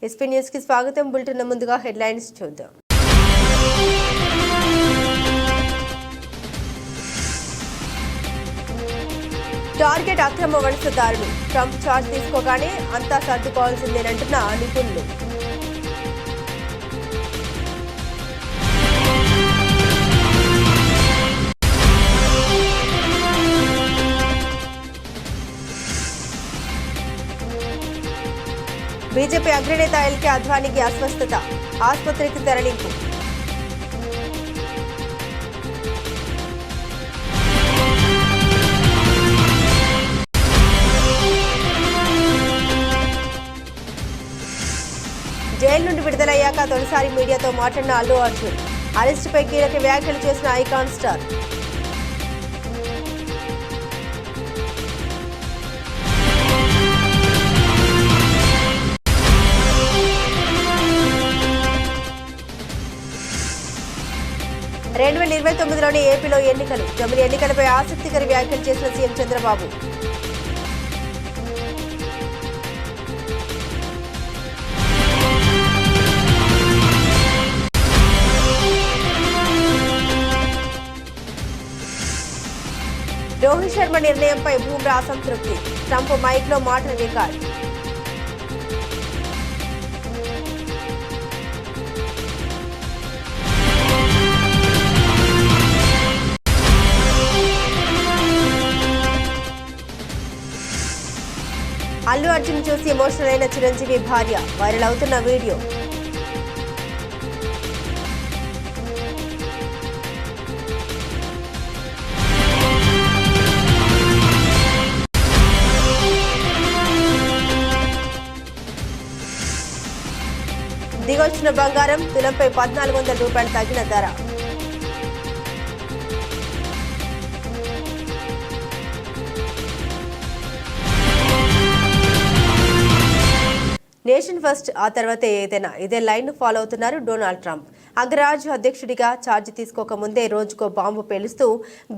SP news కి స్వాగతం. Bulletin ముందుగా హెడ్లైన్స్ చూద్దాం. టార్గెట్ అక్రమ వలసదారులు. ట్రంప్ ఛార్జ్ తీసుకోగానే అంతా సర్దుకోవాల్సిందేనంటున్న నిపుణులు. బీజేపీ అగ్రనేత ఎల్కే అద్వానీకి అస్వస్థత, ఆసుపత్రికి తరలింపు. జైలు నుండి విడుదలయ్యాక తొలిసారి మీడియాతో మాట్లాడిన అల్లు అర్జున్. అరెస్టుపై కీలక వ్యాఖ్యలు చేసిన ఐకాన్ స్టార్. లోని ఏపీలో ఎన్నికలు. జమిలి ఎన్నికలపై ఆసక్తికర వ్యాఖ్యలు చేసిన సీఎం చంద్రబాబు. రోహిత్ శర్మ నిర్ణయంపై బూమ్రా అసంతృప్తి. ట్రంప్ మైక్లో మాటల రికార్డ్. అల్లు అర్జున్ చూసి ఎమోషనల్ అయిన చిరంజీవి భార్య. వైరల్ అవుతున్న వీడియో. దిగొచ్చిన బంగారం. తులంపై 1400 రూపాయలు తగ్గిన ధర. నేషన్ ఫస్ట్, ఆ తర్వాత ఏదైనా, ఇదే లైన్ ఫాలో అవుతున్నారు డొనాల్డ్ ట్రంప్. అగ్రరాజ్య అధ్యక్షుడిగా ఛార్జ్ తీసుకోకముందే రోజుకో బాంబు పేలుస్తూ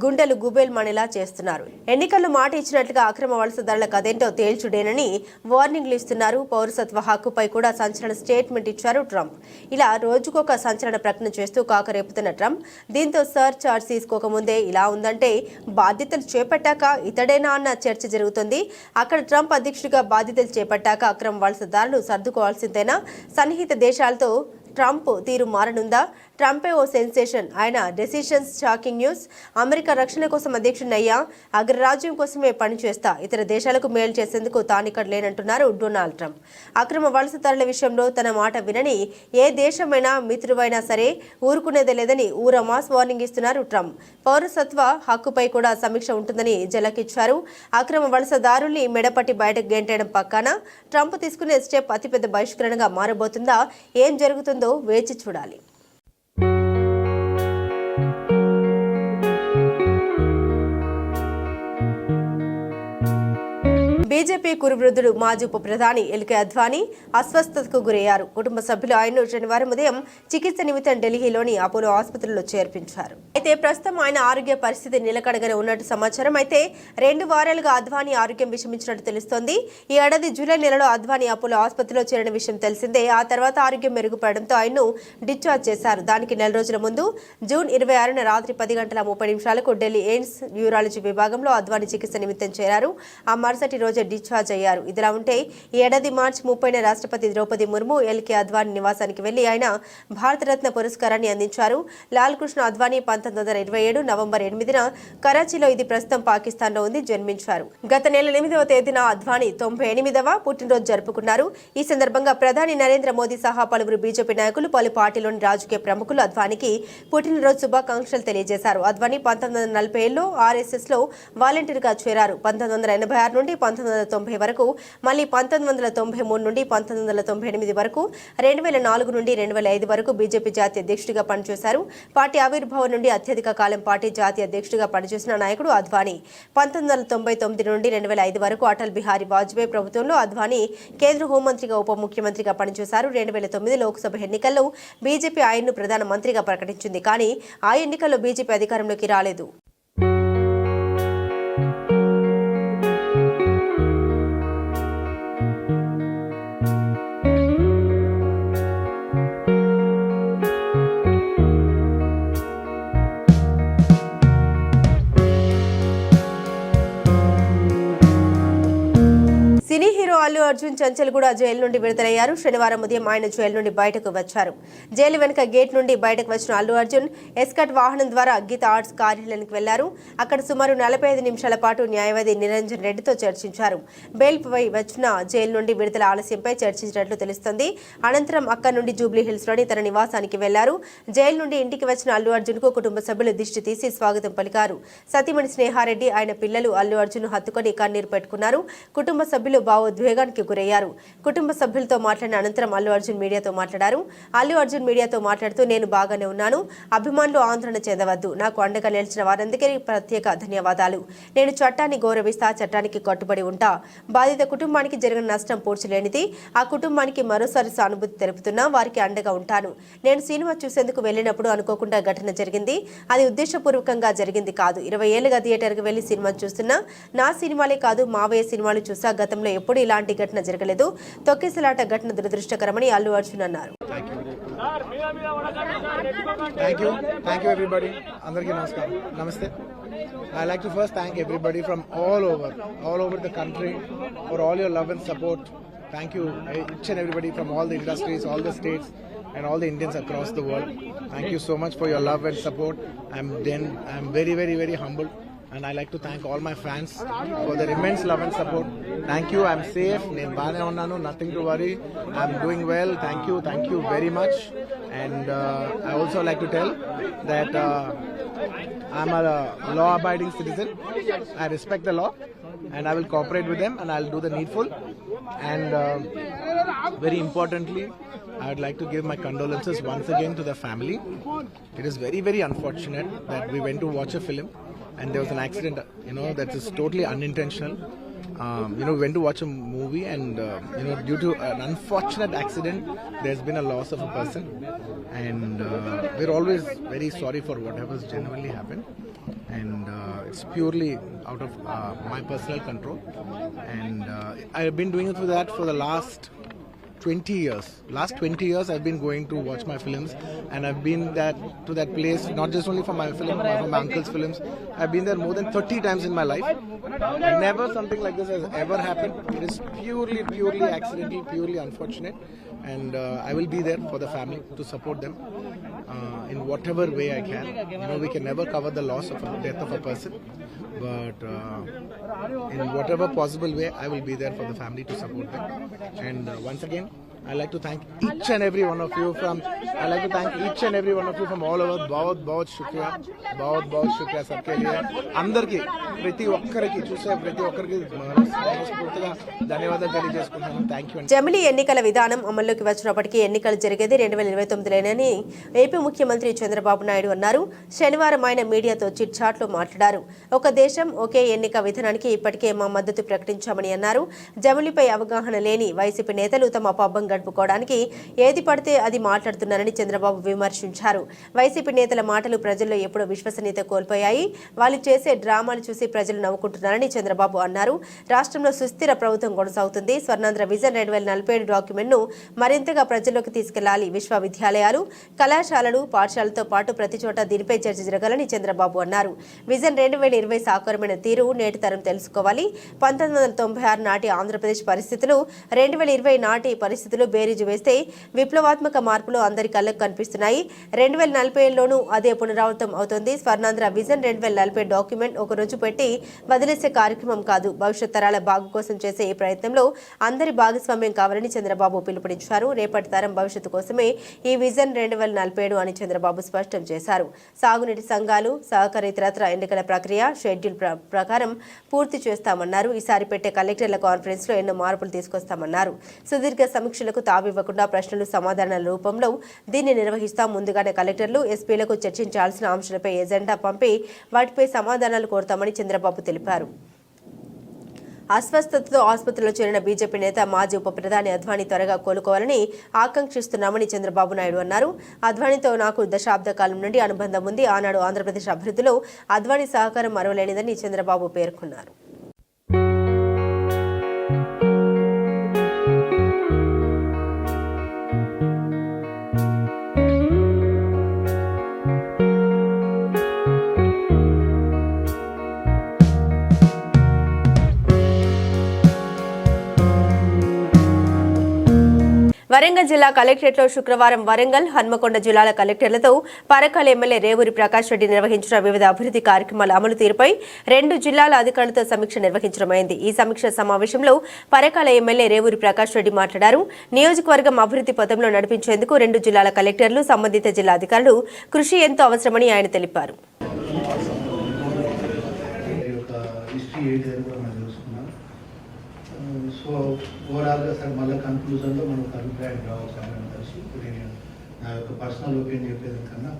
గుండెలు గుబేల్మనేలా చేస్తున్నారు. ఎన్నికల్లో మాట ఇచ్చినట్లుగా అక్రమ వలసదారులకు అదేంటో తేల్చుడేనని వార్నింగ్లు ఇస్తున్నారు. పౌరసత్వ హక్కుపై కూడా సంచలన స్టేట్మెంట్ ఇచ్చారు ట్రంప్. ఇలా రోజుకొక సంచలన ప్రకటన చేస్తూ కాకరేపుతున్న ట్రంప్ దీంతో ఛార్జ్ తీసుకోకముందే ఇలా ఉందంటే బాధ్యతలు చేపట్టాక ఇతడేనా అన్న చర్చ జరుగుతుంది. అక్కడ ట్రంప్ అధ్యక్షుడిగా బాధ్యతలు చేపట్టాక అక్రమ వలసదారులు సర్దుకోవాల్సిందేనా? సన్నిహిత దేశాలతో ట్రంప్ తీరు మారనుందా? ట్రంపే ఓ సెన్సేషన్. ఆయన డెసిషన్స్ షాకింగ్ న్యూస్. అమెరికా రక్షణ కోసం అధ్యక్షుడినయ్యా, అగ్రరాజ్యం కోసమే పనిచేస్తా, ఇతర దేశాలకు మేలు చేసేందుకు తానిక్కడ లేనంటున్నారు డొనాల్డ్ ట్రంప్. అక్రమ వలసదారుల విషయంలో తన మాట వినని ఏ దేశమైనా మిత్రువైనా సరే ఊరుకునేదే లేదని ఊరమాస్ వార్నింగ్ ఇస్తున్నారు ట్రంప్. పౌరసత్వ హక్కుపై కూడా సమీక్ష ఉంటుందని జలకిచ్చారు. అక్రమ వలసదారుల్ని మెడపట్టి బయటకు గెంటేయడం పక్కన ట్రంప్ తీసుకునే స్టెప్ అతిపెద్ద బహిష్కరణగా మారబోతుందా? ఏం జరుగుతుందో వేచి చూడాలి. బీజేపీ కురువృద్ధుడు మాజీ ఉప ప్రధాని ఎల్కే అద్వానీ అస్వస్థతకు గురయ్యారు. కుటుంబ సభ్యులు ఆయన్ను శనివారం ఉదయం చికిత్స నిమిత్తం ఢిల్లీలోని అపోలో ఆసుపత్రిలో చేర్పించారు. అయితే ప్రస్తుతం ఆయన ఆరోగ్య పరిస్థితి నిలకడగానే ఉన్నట్టు సమాచారం. అయితే 2 వారాలుగా అద్వానీ ఆరోగ్యం విషమించినట్టు తెలుస్తోంది. ఈ ఏడాది జూలై నెలలో అద్వానీ అపోలో ఆసుపత్రిలో చేరిన విషయం తెలిసిందే. ఆ తర్వాత ఆరోగ్యం మెరుగుపడడంతో ఆయన్ను డిశ్చార్జ్ చేశారు. దానికి నెల రోజుల ముందు జూన్ 26న రాత్రి 10:30 ఢిల్లీ ఎయిమ్స్ న్యూరాలజీ విభాగంలో అద్వానీ చికిత్స నిమిత్తం చేరారు. ఆ మరుసటి రోజు డిశ్చార్జ్ అయ్యారు. ఇదిలా ఉంటే ఈ ఏడాది మార్చి 30న రాష్ట్రపతి ద్రౌపది ముర్ము ఎల్కే అద్వానీ నివాసానికి వెళ్లి ఆయన భారతరత్న పురస్కారాన్ని అందించారు. లాల్ కృష్ణ అద్వానీ 1927 నవంబర్ 8న కరాచీలో, ఇది ప్రస్తుతం పాకిస్తాన్ లో ఉంది, జన్మించారు. గత నెల 8వ తేదీన అద్వానీ 98వ పుట్టినరోజు జరుపుకున్నారు. ఈ సందర్భంగా ప్రధాని నరేంద్ర మోదీ సహా పలువురు బీజేపీ నాయకులు, పలు పార్టీలోని రాజకీయ ప్రముఖులు అద్వానీకి పుట్టినరోజు శుభాకాంక్షలు తెలియజేశారు. అద్వానీ 1947లో ఆర్ఎస్ఎస్ లో వాలంటీర్ గా చేరారు. 1986 నుండి 1990 వరకు, మళ్ళీ 1993 నుండి 1998 వరకు, 2004 నుండి 2005 వరకు బీజేపీ జాతీయ అధ్యక్షుడిగా పనిచేశారు. పార్టీ ఆవిర్భావం నుండి అత్యధిక కాలం పార్టీ జాతీయ అధ్యక్షుడిగా పనిచేసిన నాయకుడు అద్వానీ. 1999 నుండి 2005 వరకు అటల్ బిహారీ వాజ్పేయి ప్రభుత్వంలో అద్వానీ కేంద్ర హోంమంత్రిగా, ఉప ముఖ్యమంత్రిగా పనిచేశారు. 2009 లోక్సభ ఎన్నికల్లో బీజేపీ ఆయన్ను ప్రధాన మంత్రిగా ప్రకటించింది. కానీ ఆ ఎన్నికల్లో బీజేపీ అధికారంలోకి రాలేదు. అల్లు అర్జున్ చంచల్గూడ జైలు నుండి విడుదలయ్యారు. శనివారం ఉదయం ఆయన జైలు నుండి బయటకు వచ్చారు. జైలు వెనుక గేట్ నుండి బయటకు వచ్చిన అల్లు అర్జున్ ఎస్కట్ వాహనం ద్వారా గీత ఆర్ట్స్ కార్యాలయానికి వెళ్లారు. అక్కడ సుమారు 45 నిమిషాల పాటు న్యాయవాది నిరంజన్ రెడ్డితో చర్చించారు. బెయిల్పై వచ్చిన జైలు నుండి విడుదల ఆలస్యంపై చర్చించినట్లు తెలుస్తోంది. అనంతరం అక్కడి నుండి జూబ్లీ హిల్స్ లోని తన నివాసానికి వెళ్లారు. జైలు నుండి ఇంటికి వచ్చిన అల్లు అర్జున్ కు కుటుంబ సభ్యులు దిష్టి తీసి స్వాగతం పలికారు. సతీమణి స్నేహారెడ్డి, ఆయన పిల్లలు అల్లు అర్జున్ హత్తుకొని కన్నీరు పెట్టుకున్నారు. కుటుంబ సభ్యులు భావోద్వేగానికి గురయ్యారు. కుటుంబ సభ్యులతో మాట్లాడిన అనంతరం అల్లు అర్జున్ మీడియాతో మాట్లాడారు. అల్లు అర్జున్ మీడియాతో మాట్లాడుతూ, నేను బాగానే ఉన్నాను. అభిమానులు ఆందోళన చెందవద్దు. నాకు అండగా నిలిచిన వారందరికీ ప్రత్యేక ధన్యవాదాలు. నేను చట్టాన్ని గౌరవిస్తా, చట్టానికి కట్టుబడి ఉంటా. బాధిత కుటుంబానికి జరిగిన నష్టం పూడ్చలేనిది. ఆ కుటుంబానికి మరోసారి సానుభూతి తెలుపుతున్నా, వారికి అండగా ఉంటాను. నేను సినిమా చూసేందుకు వెళ్ళినప్పుడు అనుకోకుండా ఘటన జరిగింది. అది ఉద్దేశపూర్వకంగా జరిగింది కాదు. 20 ఏళ్లుగా థియేటర్కి వెళ్లి సినిమా చూస్తున్నా. నా సినిమాలే కాదు, మావయ్య సినిమాలు చూసా. గతంలో ఎప్పుడు ఇలాంటి ఘటన జరగలేదు. తొక్కిసలాట ఘటన దురదృష్టకరమని అల్లు అర్జున్ అన్నారు. Thank you everybody. Andarki namaskaram. Namaste. I like to first thank everybody from all over the country for all your love and support. Thank you each and everybody from all the industries, all the states and all the Indians across the world. Thank you so much for your love and support. I'm very humbled. And I like to thank all my fans for their immense love and support. Thank you. I'm safe. Nenu baane unnanu. Nothing to worry. I'm doing well. Thank you very much. And I also like to tell that I'm a law-abiding citizen. I respect the law, and I will cooperate with them, and I'll do the needful. And very importantly, I would like to give my condolences once again to the family. It is very unfortunate that we went to watch a film and there was an accident, that is totally unintentional. We went to watch a movie and, due to an unfortunate accident, there's been a loss of a person. And we're always very sorry for whatever's genuinely happened. And it's purely out of my personal control. And I've been doing it for that for the last 20 years. Last 20 years I've been going to watch my films, and I've been to that place not just only for my film, but for my uncle's films. I've been there more than 30 times in my life. Never something like this has ever happened. It is purely accidental, purely unfortunate, and I will be there for the family to support them in whatever way I can. We can never cover the loss of a death of a person, but in whatever possible way I will be there for the family to support them. And once again, I like to thank each and every one of you from all over. बहुत शुक्रिया सबके लिए. అందరికీ ప్రతి ఒక్కరికి చూసే ప్రతి ఒక్కరికి మనస్ఫూర్తిగా ధన్యవాదాలు తెలియజేసుకుంటున్నాను. Thank you. జమిలీ ఎన్నికల విధానం అమల్లోకి వచ్చినప్పటికీ ఎన్నికలు జరిగేది 2029లోనని ఏపీ ముఖ్యమంత్రి చంద్రబాబు నాయుడు అన్నారు. శనివారం ఆయన మీడియాతో చిట్ చాట్లో మాట్లాడారు. ఒక దేశం ఒకే ఎన్నిక విధానానికి ఇప్పటికే మా మద్దతు ప్రకటించామని అన్నారు. జమిలీపై అవగాహన లేని వైసీపీ నేతలు తమ పబ్బం గడుపుకోవడానికి ఏది పడితే అది మాట్లాడుతున్నారని చంద్రబాబు విమర్శించారు. వైసీపీ నేతల మాటలు ప్రజల్లో ఎప్పుడో విశ్వసనీయత కోల్పోయాయి. వాళ్ళు చేసే డ్రామాలు చూసి ప్రజలు నవ్వుకుంటున్నారని చంద్రబాబు అన్నారు. రాష్ట్రంలో సుస్థిర ప్రభుత్వం కొనసాగుతుంది. స్వర్ణాంధ్ర విజన్ 2047 డాక్యుమెంట్ను మరింతగా ప్రజల్లోకి తీసుకెళ్లాలి. విశ్వవిద్యాలయాలు, కళాశాలలు, పాఠశాలతో పాటు ప్రతి చోట దీనిపై చర్చ జరగాలని చంద్రబాబు అన్నారు. విజన్ 2020 సాకారమైన తీరు నేటి తరం తెలుసుకోవాలి. 1996 నాటి ఆంధ్రప్రదేశ్ పరిస్థితులు, 2020 నాటి పరిస్థితులు బేరీజు వేస్తే విప్లవాత్మక మార్పులు అందరి కళ్ళకు కనిపిస్తున్నాయి. 2047లోనూ అదే పునరావృతం అవుతుంది. స్వర్ణాంధ్ర విజన్ 2040 డాక్యుమెంట్ ఒక రోజు పెట్టి వదిలేసే కార్యక్రమం కాదు. భవిష్యత్ తరాల బాగు కోసం చేసే ఈ ప్రయత్నంలో అందరి భాగస్వామ్యం కావాలని చంద్రబాబు పిలుపునిచ్చారు. రేపటి తరం భవిష్యత్తు కోసమే ఈ విజన్ 2047 అని చంద్రబాబు స్పష్టం చేశారు. సాగునీటి సంఘాలు, సహకారేతర ఎన్నికల ప్రక్రియ షెడ్యూల్ ప్రకారం పూర్తి చేస్తామన్నారు. ఈసారి పెట్టే కలెక్టర్ల కాన్ఫరెన్స్ లో ఎన్నో మార్పులు తీసుకొస్తామన్నారు. సుదీర్ఘ సమీక్షలకు తావివ్వకుండా ప్రశ్నలు సమాధానాల రూపంలో దీన్ని నిర్వహిస్తాం. ముందుగానే కలెక్టర్లు, ఎస్పీలకు చర్చించాల్సిన అంశాలపై ఎజెండా పంపి వాటిపై సమాధానాలు కోరుతామని చంద్రబాబు తెలిపారు. అస్వస్థతతో ఆసుపత్రిలో చేరిన బీజేపీ నేత మాజీ ఉప ప్రధాని అద్వానీ త్వరగా కోలుకోవాలని ఆకాంక్షిస్తున్నామని చంద్రబాబు నాయుడు అన్నారు. అద్వానీతో నాకు దశాబ్ద కాలం నుండి అనుబంధం ఉంది. ఆనాడు ఆంధ్రప్రదేశ్ అభివృద్ధిలో అద్వానీ సహకారం మరువలేనిదని చంద్రబాబు పేర్కొన్నారు. వరంగల్ జిల్లా కలెక్టరేట్లో శుక్రవారం వరంగల్, హన్మకొండ జిల్లాల కలెక్టర్లతో పరకాల ఎమ్మెల్యే రేవూరి ప్రకాష్ రెడ్డి నిర్వహించిన వివిధ అభివృద్ధి కార్యక్రమాల అమలు తీరుపై 2 జిల్లాల అధికారులతో సమీక్ష నిర్వహించడమైంది. ఈ సమీక్ష సమావేశంలో పరకాల ఎమ్మెల్యే రేవూరి ప్రకాష్ రెడ్డి మాట్లాడారు. నియోజకవర్గం అభివృద్ధి పథంలో నడిపించేందుకు 2 జిల్లాల కలెక్టర్లు, సంబంధిత జిల్లా అధికారులు కృషి ఎంతో అవసరమని ఆయన తెలిపారు. సో ఓవరాల్గా సార్ మళ్ళీ కన్క్లూజన్లో మనం అభిప్రాయం రావచ్చు కలిసి నేను నా యొక్క పర్సనల్ ఒపీనియన్ చెప్పేది కన్నా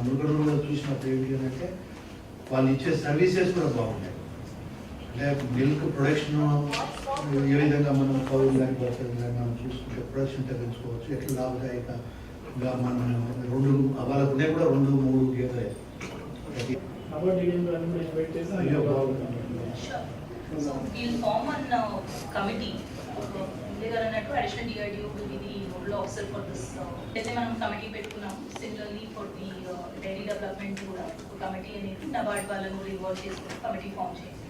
మురుగుడు చూసినప్పుడు ఏంటి అంటే వాళ్ళు ఇచ్చే సర్వీసెస్ కూడా బాగున్నాయి. అంటే మిల్క్ ప్రొడక్షన్ ఏ విధంగా మనం కౌలు కానీ బర్రెలు కానీ మనం చూసుకుంటే ప్రొడక్షన్ తగ్గించుకోవచ్చు, ఎట్లా లాభదాయకంగా మనం 2 వాళ్ళకు కూడా 2-3 గేదెలు So we'll form one committee. Additional DRDO will be the nodal officer for this. Then మనం committee పెట్టుకున్నాం. Similarly for the dairy development కూడా committee అనేది NABARD వాళ్ళను కూడా ఇన్వాల్వ్ చేసుకుని committee form చేయాలి.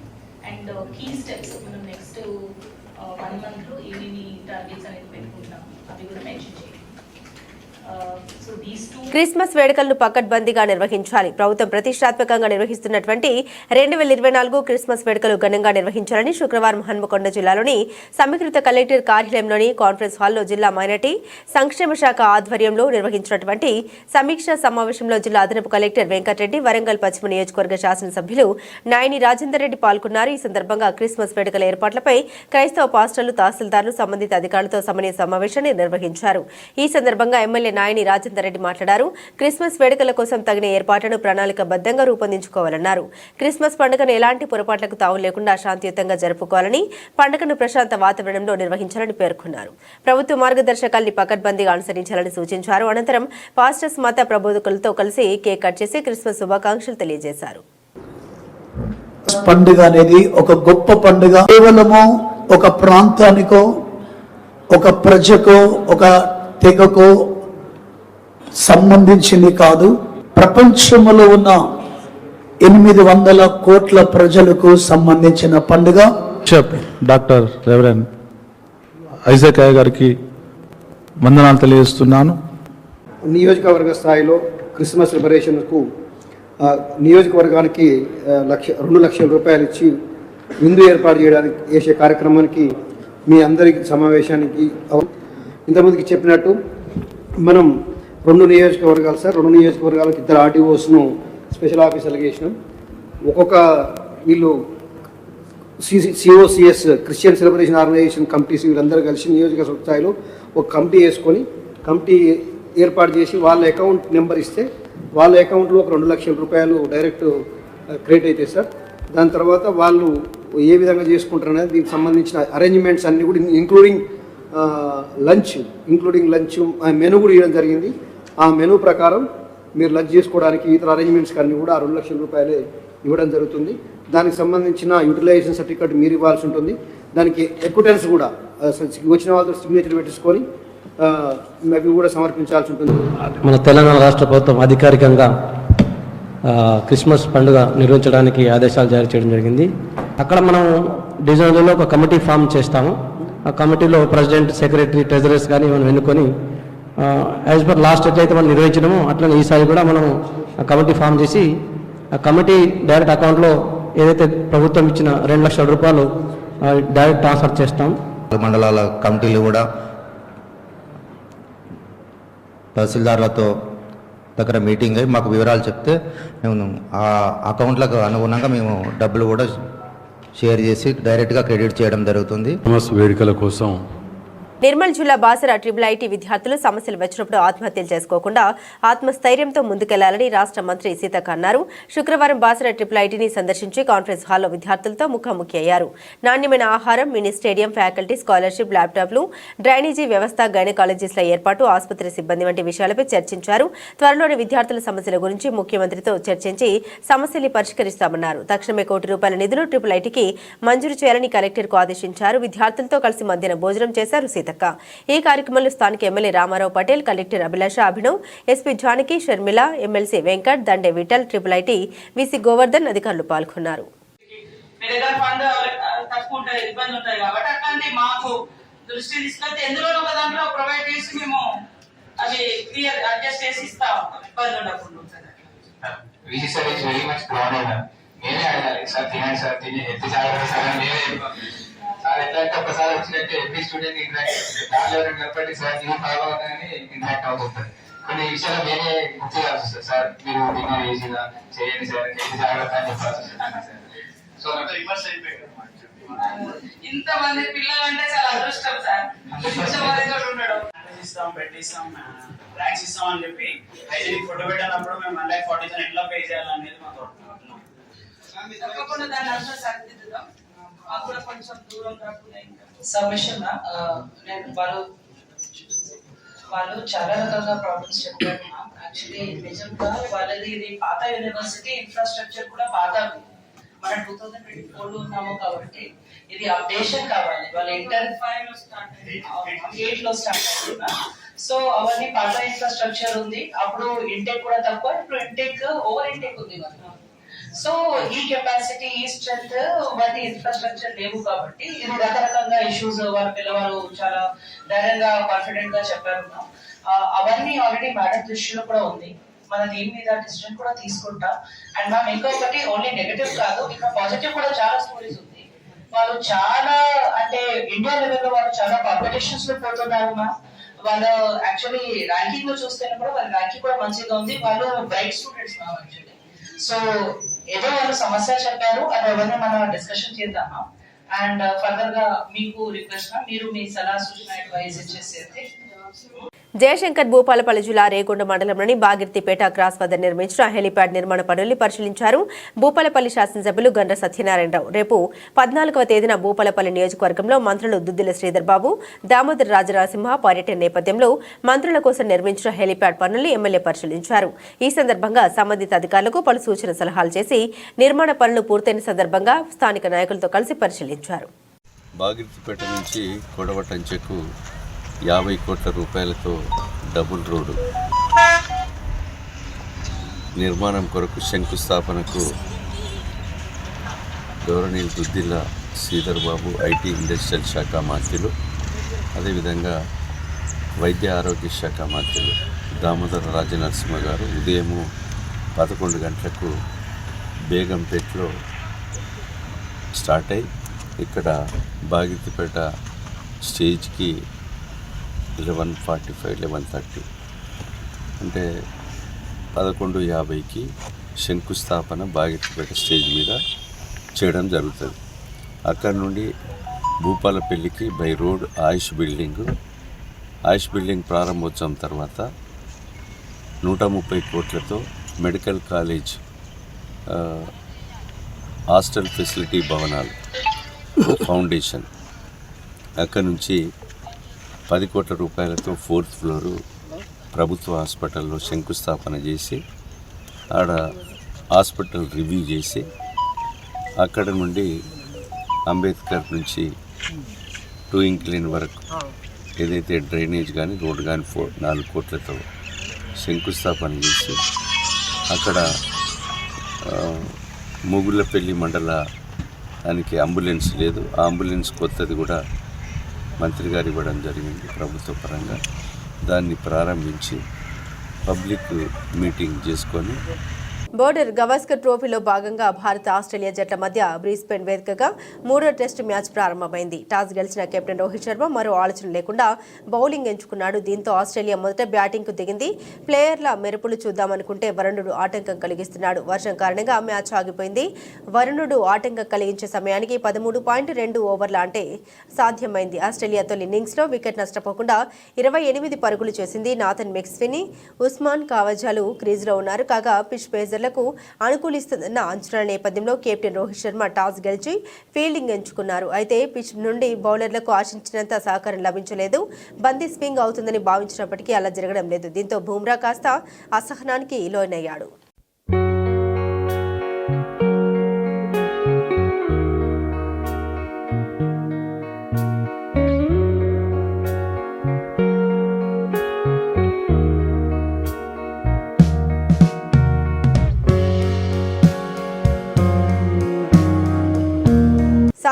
And key steps మనం next 1 month లో ఏమేమి టార్గెట్స్ అనేది పెట్టుకుంటున్నాం అవి కూడా మెన్షన్ చేయాలి. క్రిస్మస్ వేడుకలను పకడ్బందీగా నిర్వహించాలి. ప్రభుత్వం ప్రతిష్టాత్మకంగా నిర్వహిస్తున్నటువంటి 2024 క్రిస్మస్ వేడుకలు ఘనంగా నిర్వహించాలని శుక్రవారం హన్మకొండ జిల్లాలోని సమీకృత కలెక్టర్ కార్యాలయంలోని కాన్ఫరెన్స్ హాల్లో జిల్లా మైనార్టీ సంక్షేమ శాఖ ఆధ్వర్యంలో నిర్వహించినటువంటి సమీక్షా సమావేశంలో జిల్లా అదనపు కలెక్టర్ వెంకటరెడ్డి, వరంగల్ పశ్చిమ నియోజకవర్గ శాసనసభ్యులు నాయని రాజేందర్ రెడ్డి పాల్గొన్నారు. ఈ సందర్భంగా క్రిస్మస్ వేడుకల ఏర్పాట్లపై క్రైస్తవ పాస్టర్లు, తహసీల్దార్లు, సంబంధిత అధికారులతో సమన్వయ సమావేశాన్ని నిర్వహించారు. ఈ సందర్భంగా ఎమ్మెల్యే నాయని రాజేందర్ రెడ్డి మాట్లాడారు. క్రిస్మస్ వేడుకల కోసం తగిన ఏర్పాట్లను ప్రణాళికబద్ధంగా రూపొందించుకోవాలన్నారు. క్రిస్మస్ పండుగను ఎలాంటి పొరపాట్లకు తావు లేకుండా శాంతియుతంగా జరుపుకోవాలని, పండుగను ప్రశాంత వాతావరణంలో నిర్వహించాలని పేర్కొన్నారు. ప్రభుత్వ మార్గదర్శకాల్ని పకడ్బందీగా అనుసరించాలని సూచించారు. అనంతరం పాస్టర్స్, మత ప్రబోధకులతో కలిసి కేక్ కట్ చేసి క్రిస్మస్ శుభాకాంక్షలు తెలియజేశారు. పండుగ అనేది ఒక గొప్ప పండుగ. కేవలము ఒక ప్రాంతానికో, ఒక ప్రజకో, ఒక తెగకో సంబంధించింది కాదు. ప్రపంచంలో ఉన్న 800 కోట్ల ప్రజలకు సంబంధించిన పండుగ. డాక్టర్ రెవరెండ్ ఐజాక్ అయ్య గారికి వందనాలు తెలియజేస్తున్నాను. నియోజకవర్గ స్థాయిలో క్రిస్మస్ సెలబ్రేషన్కు నియోజకవర్గానికి 2 లక్షల రూపాయలు ఇచ్చి విందు ఏర్పాటు చేయడానికి చేసే కార్యక్రమానికి మీ అందరికి సమావేశానికి ఇంతమందికి చెప్పినట్టు మనం 2 నియోజకవర్గాలు సార్, 2 నియోజకవర్గాలకు 2 ఆర్టీఓస్ను స్పెషల్ ఆఫీసర్లు చేసినాం. ఒక్కొక్క వీళ్ళు సిఓసిఎస్ క్రిస్టియన్ సెలబ్రేషన్ ఆర్గనైజేషన్ కమిటీస్ వీళ్ళందరూ కలిసి నియోజకవర్గ స్థాయిలో ఒక కమిటీ వేసుకొని కమిటీ ఏర్పాటు చేసి వాళ్ళ అకౌంట్ నెంబర్ ఇస్తే వాళ్ళ అకౌంట్లో ఒక 2 లక్షల రూపాయలు డైరెక్ట్ క్రెడిట్ అవుతాయి సార్. దాని తర్వాత వాళ్ళు ఏ విధంగా చేసుకుంటారు అనేది దీనికి సంబంధించిన అరేంజ్మెంట్స్ అన్నీ కూడా ఇంక్లూడింగ్ లంచ్ మెనూ కూడా ఇవ్వడం జరిగింది. ఆ మెనూ ప్రకారం మీరు లంచ్ చేసుకోవడానికి ఇతర అరేంజ్మెంట్స్ అన్నీ కూడా 2 లక్షల రూపాయలే ఇవ్వడం జరుగుతుంది. దానికి సంబంధించిన యూటిలైజేషన్ సర్టిఫికేట్ మీరు ఇవ్వాల్సి ఉంటుంది. దానికి ఎక్విటెన్స్ కూడా వచ్చిన వాళ్ళతో సిగ్నేచర్ పెట్టించుకొని అవి కూడా సమర్పించాల్సి ఉంటుంది. మన తెలంగాణ రాష్ట్ర ప్రభుత్వం అధికారికంగా క్రిస్మస్ పండుగ నిర్వహించడానికి ఆదేశాలు జారీ చేయడం జరిగింది. అక్కడ మనం డివిజన్లో ఒక కమిటీ ఫామ్ చేస్తాము. ఆ కమిటీలో ప్రెసిడెంట్, సెక్రటరీ, ట్రెజరర్స్ కానీ మనం ఎన్నుకొని యాజ్ పర్ లాస్ట్ ఎట్లయితే మనం నిర్వహించడమో అట్లనే ఈసారి కూడా మనం ఆ కమిటీ ఫామ్ చేసి ఆ కమిటీ డైరెక్ట్ అకౌంట్లో ఏదైతే ప్రభుత్వం ఇచ్చిన 2 లక్షల రూపాయలు డైరెక్ట్ ట్రాన్స్ఫర్ చేస్తాం. మండలాల కమిటీలు కూడా తహసీల్దార్లతో దగ్గర మీటింగ్ అయ్యి మాకు వివరాలు చెప్తే మేము ఆ అకౌంట్లకు అనుగుణంగా మేము డబ్బులు కూడా షేర్ చేసి డైరెక్ట్గా క్రెడిట్ చేయడం జరుగుతుంది. వేడుకల కోసం నిర్మల్ జిల్లా బాసర IIIT విద్యార్థులు సమస్యలు వచ్చినప్పుడు ఆత్మహత్యలు చేసుకోకుండా ఆత్మస్థైర్యంతో ముందుకెళ్లాలని రాష్ట్ర మంత్రి సీతక్క అన్నారు. శుక్రవారం బాసర IIITని సందర్శించి కాన్ఫరెన్స్ హాల్లో విద్యార్థులతో ముఖాముఖి అయ్యారు. నాణ్యమైన ఆహారం, మినీ స్టేడియం, ఫ్యాకల్టీ, స్కాలర్షిప్, ల్యాప్టాప్లు, డ్రైనేజీ వ్యవస్థ, గైనకాలజిస్టుల ఏర్పాటు, ఆసుపత్రి సిబ్బంది వంటి విషయాలపై చర్చించారు. త్వరలోని విద్యార్థుల సమస్యల గురించి ముఖ్యమంత్రితో చర్చించి సమస్యల్ని పరిష్కరిస్తామన్నారు. తక్షణమే ₹1 కోటి నిధులు IIITకి మంజూరు చేయాలని కలెక్టర్కు ఆదేశించారు. విద్యార్థులతో కలిసి మధ్యాహ్నం భోజనం చేశారు సీతక్క. ఈ కార్యక్రమంలో స్థానిక MLA Ramarao Patel, collector Abhilasha Abhinav, SP Janaki, Sharmila, MLC Venkat, Dande Vithal, IIIT VC Govardhan అధికారులు పాల్గొన్నారు. దృష్టి తీసుకొచ్చి ఎందులో ఒక దాంట్లో ప్రొవైడ్ చేసి క్లియర్ అడ్జస్ట్ చేసి ఇస్తా ఉంటాం ఇబ్బంది ఉండకుండా ఉంటుంది. VC sir is very much proud of her. నేనే అడగాలి సార్ తినండి సార్ తిని ఎత్తి జాగ్రత్త సార్ నేనే సార్ ఎట్లా అంటే ఒకసారి వచ్చినట్టు ఎవ్రీ స్టూడెంట్ ఇంటరాక్ట్ దానిలో నిలబడి సార్ ನೀವು ఫాలో అవుతారని ఇంటరాక్ట్ అవుతుంటారు. కొన్ని విషయాలు నేనే గుర్తు చేయాల్సి వస్తుంది సార్ మీరు డిన్నర్ ఈజీగా చేయండి సార్ ఎత్తి జాగ్రత్త అని చెప్పాల్సి వస్తుంది సార్. సో అంటే రివర్స్ అయిపోయాడు. ఇంతమంది పిల్లలు అంటే చాలా అదృష్టం సార్. ఉండడం ఇస్తాం పెట్టిస్తాం ర్యాక్స్ ఇస్తాం అని చెప్పి హైజీనిక్ ఫోటో పెట్టినప్పుడు మేము 140,000 ఎట్లా పే చేయాలనేది మాకు తప్పకుండా దాన్ని అంతా సరిదిద్దుదాం. మాకు కూడా కొంచెం దూరం కాకుండా సబ్మిషన్ నేను వాళ్ళు చాలా రకాలుగా ప్రాబ్లమ్స్ చెప్పారు. యాక్చువల్లీ నిజంగా వాళ్ళది ఇది పాత యూనివర్సిటీ ఇన్ఫ్రాస్ట్రక్చర్ కూడా పాత మన 2024 లో ఉన్నాము కాబట్టి ఇది అప్డేషన్ కావాలి. వాళ్ళు ఇంటర్ 8 లో స్టార్ట్ అవుతున్నా. సో అవన్నీ పాత ఇన్ఫ్రాస్ట్రక్చర్ ఉంది. అప్పుడు ఇంటేక్ కూడా తక్కువ, ఇప్పుడు ఇంటేక్ ఓవర్ ఇంటేక్ ఉంది వాళ్ళు. సో ఈ కెపాసిటీ ఈ స్ట్రెంత్ వాటి ఇన్ఫ్రాస్ట్రక్చర్ లేవు కాబట్టి ఇది రకరకాలుగా ఇష్యూస్ వాళ్ళ పిల్లవాళ్ళు చాలా ధైర్యంగా కాన్ఫిడెంట్ గా చెప్పారు. అవన్నీ ఆల్రెడీ మేడం దృష్టిలో కూడా ఉంది. మన దీని మీద డిసిజన్ కూడా తీసుకుంటాం. అండ్ మ్యామ్ ఇంకొకటి ఓన్లీ నెగటివ్ కాదు, ఇంకా పాజిటివ్ కూడా చాలా స్టోరీస్ ఉంది. వాళ్ళు చాలా అంటే ఇండియా లెవెల్లో వాళ్ళు చాలా కాంపిటీషన్స్ లో పోతున్నారు మ్యామ్. వాళ్ళు యాక్చువల్లీ ర్యాంకింగ్ లో చూస్తే కూడా వాళ్ళ ర్యాంకింగ్ కూడా మంచిగా ఉంది. వాళ్ళు bright students ma'am actually. So ఏదో వాళ్ళు సమస్య చెప్పారు, అది ఎవరిని మనం డిస్కషన్ చేద్దామా. అండ్ ఫర్దర్ గా మీకు రిక్వెస్ట్ మీరు మీ సలహా సూచన అడ్వైజ్ ఇచ్చేసి జయశంకర్ భూపాలపల్లి జిల్లా రేగొండ మండలంలోని బాగిర్తిపేట క్రాస్ వద్ద నిర్మించిన హెలిప్యాడ్ నిర్మాణ పనుల్ని పరిశీలించారు భూపాలపల్లి శాసనసభ్యులు గండ్ర సత్యనారాయణరావు. రేపు 14వ తేదీన భూపాలపల్లి నియోజకవర్గంలో మంత్రులు దుద్దిల శ్రీధర్ బాబు, దామోదర్ రాజనరసింహ పర్యటన నేపథ్యంలో మంత్రుల కోసం నిర్మించిన హెలిప్యాడ్ పనుల్ని ఎమ్మెల్యే పరిశీలించారు. ఈ సందర్భంగా సంబంధిత అధికారులకు పలు సూచన సలహాలు చేసి నిర్మాణ పనులు పూర్తయిన సందర్భంగా స్థానిక నాయకులతో కలిసి పరిశీలించారు. బాగిర్తిపేట నుంచి కొడవటంచెకు 50 కోట్ల రూపాయలతో డబుల్ రోడ్డు నిర్మాణం కొరకు శంకుస్థాపనకు గౌరవనీయులు దుద్దిల్ల శ్రీధర్ బాబు ఐటీ ఇండస్ట్రియల్ శాఖ మంత్రులు, అదేవిధంగా వైద్య ఆరోగ్య శాఖ మంత్రులు దామోదర రాజనరసింహ గారు ఉదయం 11 గంటలకు బేగంపేటలో స్టార్ట్ అయ్యి ఇక్కడ బాగిర్తిపేట స్టేజ్కి 11:45, 11:30 అంటే 11:50కి శంకుస్థాపన బాగిర్తిపేట స్టేజ్ మీద చేయడం జరుగుతుంది. అక్కడ నుండి భూపాలపల్లికి బై రోడ్ ఆయుష్ బిల్డింగ్ ప్రారంభోత్సవం తర్వాత 130 కోట్లతో మెడికల్ కాలేజ్ హాస్టల్ ఫెసిలిటీ భవనాలు ఫౌండేషన్, అక్కడ నుంచి 10 కోట్ల రూపాయలతో 4th ఫ్లోరు ప్రభుత్వ హాస్పిటల్లో శంకుస్థాపన చేసి ఆడ హాస్పిటల్ రివ్యూ చేసి అక్కడ నుండి అంబేద్కర్ నుంచి టూయింగ్ లేన్ వరకు ఏదైతే డ్రైనేజ్ కానీ రోడ్ కానీ 4 కోట్లతో శంకుస్థాపన చేసి అక్కడ ముగుళ్ళపల్లి మండలానికి అంబులెన్స్ లేదు, ఆ అంబులెన్స్ కొత్తది కూడా మంత్రి గారు ఇవ్వడం జరిగింది ప్రభుత్వ పరంగా. దాన్ని ప్రారంభించి పబ్లిక్ మీటింగ్ చేసుకొని బోర్డర్ గవాస్కర్ ట్రోఫీలో భాగంగా భారత ఆస్ట్రేలియా జట్ల మధ్య బ్రిస్బేన్ వేదికగా 3వ టెస్టు మ్యాచ్ ప్రారంభమైంది. టాస్ గెలిచిన కెప్టెన్ రోహిత్ శర్మ మరో ఆలోచన లేకుండా బౌలింగ్ ఎంచుకున్నాడు. దీంతో ఆస్ట్రేలియా మొదట బ్యాటింగ్కు దిగింది. ప్లేయర్ల మెరుపులు చూద్దామనుకుంటే వరుణుడు ఆటంకం కలిగిస్తున్నాడు. వర్షం కారణంగా మ్యాచ్ ఆగిపోయింది. వరుణుడు ఆటంకం కలిగించే సమయానికి 13.2 ఓవర్ల అంటే సాధ్యమైంది. ఆస్ట్రేలియా తొలి ఇన్నింగ్స్లో వికెట్ నష్టపోకుండా 28 పరుగులు చేసింది. నాథన్ మెక్స్విని, ఉస్మాన్ కావజాలు క్రీజ్లో ఉన్నారు. కాగా పిచ్ పేజర్ అనుకూలిస్తుందన్న అంచనాల నేపథ్యంలో కెప్టెన్ రోహిత్ శర్మ టాస్ గెలిచి ఫీల్డింగ్ ఎంచుకున్నారు. అయితే పిచ్ నుండి బౌలర్లకు ఆశించినంత సహకారం లభించలేదు. బందీ స్వింగ్ అవుతుందని భావించినప్పటికీ అలా జరగడం లేదు. దీంతో బుమ్రా కాస్త అసహనానికి లోనయ్యాడు.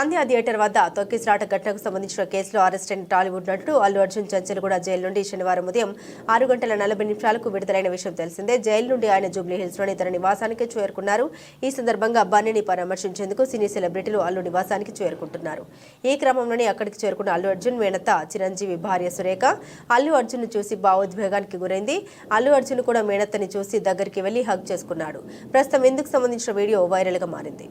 సంధ్యా థియేటర్ వద్ద తొక్కిసలాట ఘటనకు సంబంధించిన కేసులో అరెస్ట్ అయిన టాలీవుడ్ నటుడు అల్లు అర్జున్ చంచల్గూడ జైలు నుండి శనివారం ఉదయం 6:40 విడుదలైన విషయం తెలిసిందే. జైలు నుండి ఆయన జూబ్లీ హిల్స్ లోని తన నివాసానికి చేరుకున్నారు. ఈ సందర్భంగా బన్నీని పరామర్శించేందుకు సినీ సెలబ్రిటీలు అల్లు నివాసానికి చేరుకుంటున్నారు. ఈ క్రమంలోనే అక్కడికి చేరుకున్న అల్లు అర్జున్ మేనత్త చిరంజీవి భార్య సురేఖ అల్లు అర్జున్ ను చూసి భావోద్వేగానికి గురైంది. అల్లు అర్జున్ కూడా మేనత్తని చూసి దగ్గరికి వెళ్లి హగ్ చేసుకున్నాడు. ప్రస్తుతం ఇందుకు సంబంధించిన వీడియో వైరల్ గా మారింది.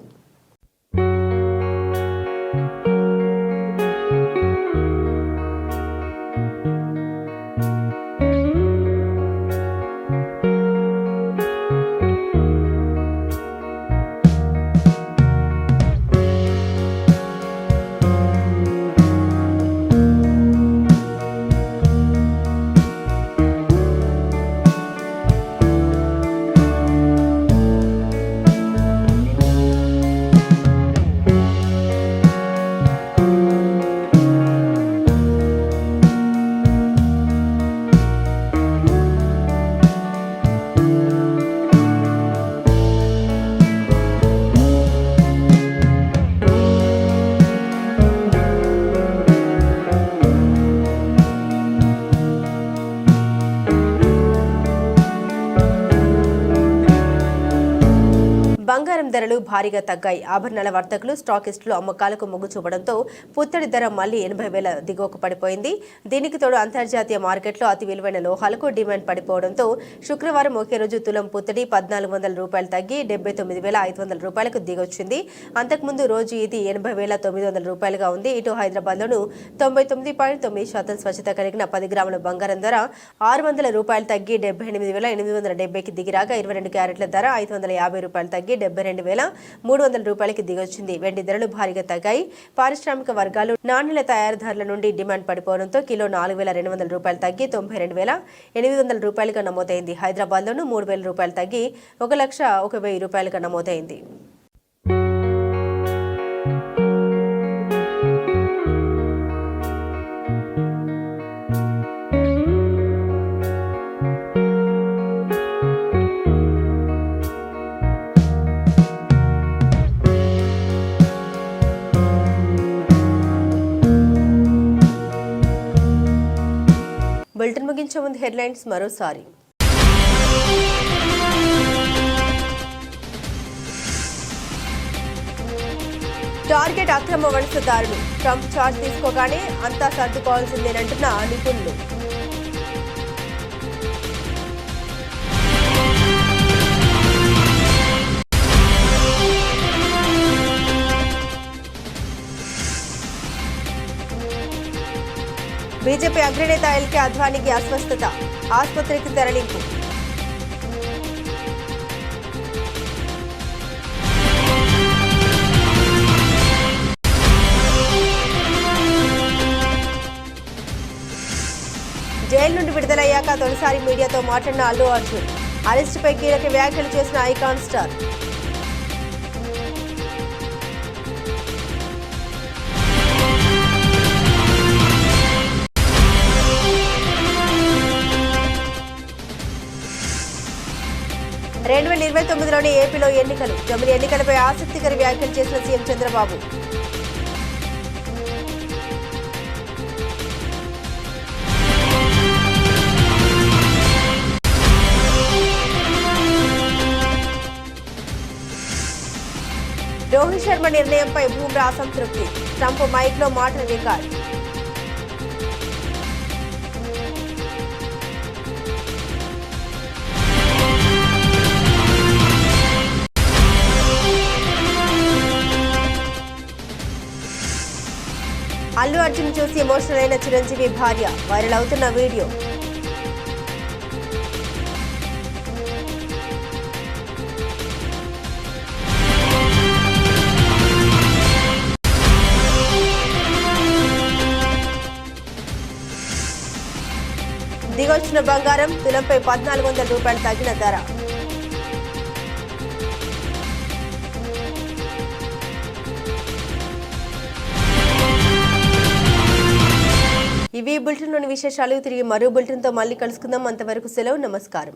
బంగారం ధరలు భారీగా తగ్గాయి. ఆభరణాల వర్తకులు స్టాకిస్టులు అమ్మకాలకు మొగ్గు చూపడంతో పుత్తడి ధర మళ్లీ 80,000 దిగువకు పడిపోయింది. దీనికి తోడు అంతర్జాతీయ మార్కెట్లో అతి విలువైన లోహాలకు డిమాండ్ పడిపోవడంతో శుక్రవారం ఒకే రోజు తులం పుత్తడి 1,400 రూపాయలు తగ్గి 79,500 రూపాయలకు దిగొచ్చింది. అంతకుముందు రోజు ఇది 80,900 రూపాయలుగా ఉంది. ఇటు హైదరాబాద్లోనూ 99.9% స్వచ్ఛత కలిగిన 10 గ్రాముల బంగారం ధర 600 రూపాయలు తగ్గి 78,870కి దిగిరాగా 22 క్యారెట్ల ధర 550 రూపాయలు తగ్గి 72,300 రూపాయలకి దిగొచ్చింది. వెండి ధరలు భారీగా తగ్గాయి. పారిశ్రామిక వర్గాలు నాణ్యాల తయారీదారుల నుండి డిమాండ్ పడిపోవడంతో కిలో 4,200 రూపాయలు తగ్గి 92,800 రూపాయలుగా నమోదైంది. హైదరాబాద్లోనూ 3,000 రూపాయలు తగ్గి 1,01,000 రూపాయలుగా నమోదైంది. బులెటిన్ ముగించే ముందు హెడ్లైన్స్ మరోసారి. టార్గెట్ అక్రమ వలసదారులు. ట్రంప్ చార్జ్ తీసుకోగానే అంతా సర్దుకోవాల్సిందేనంటున్న నిపుణులు. బీజేపీ అగ్రనేత ఎల్కే అద్వానీకి అస్వస్థత. ఆసుపత్రికి తరలింపు. జైలు నుండి విడుదలయ్యాక తొలిసారి మీడియాతో మాట్లాడిన అల్లు అర్జున్. అరెస్టుపై కీలక వ్యాఖ్యలు చేసిన ఐకాన్ స్టార్. లోని ఏపీలో ఎన్నికలు. జమిలి ఎన్నికలపై ఆసక్తికర వ్యాఖ్యలు చేసిన సీఎం చంద్రబాబు. రోహిత్ శర్మ నిర్ణయంపై బూమ్రా అసంతృప్తి. ట్రంప్ మైక్లో మాటల రికార్డు. అల్లు అర్జున్ చూసి ఎమోషనల్ అయిన చిరంజీవి భార్య. వైరల్ అవుతున్న వీడియో. దిగొచ్చిన బంగారం తులంపై 1,400 రూపాయలు తగ్గిన ధర. ఇవి బులెటిన్లోని విశేషాలు. తిరిగి మరో బులెటిన్తో మళ్ళీ కలుసుకుందాం. అంతవరకు సెలవు. నమస్కారం.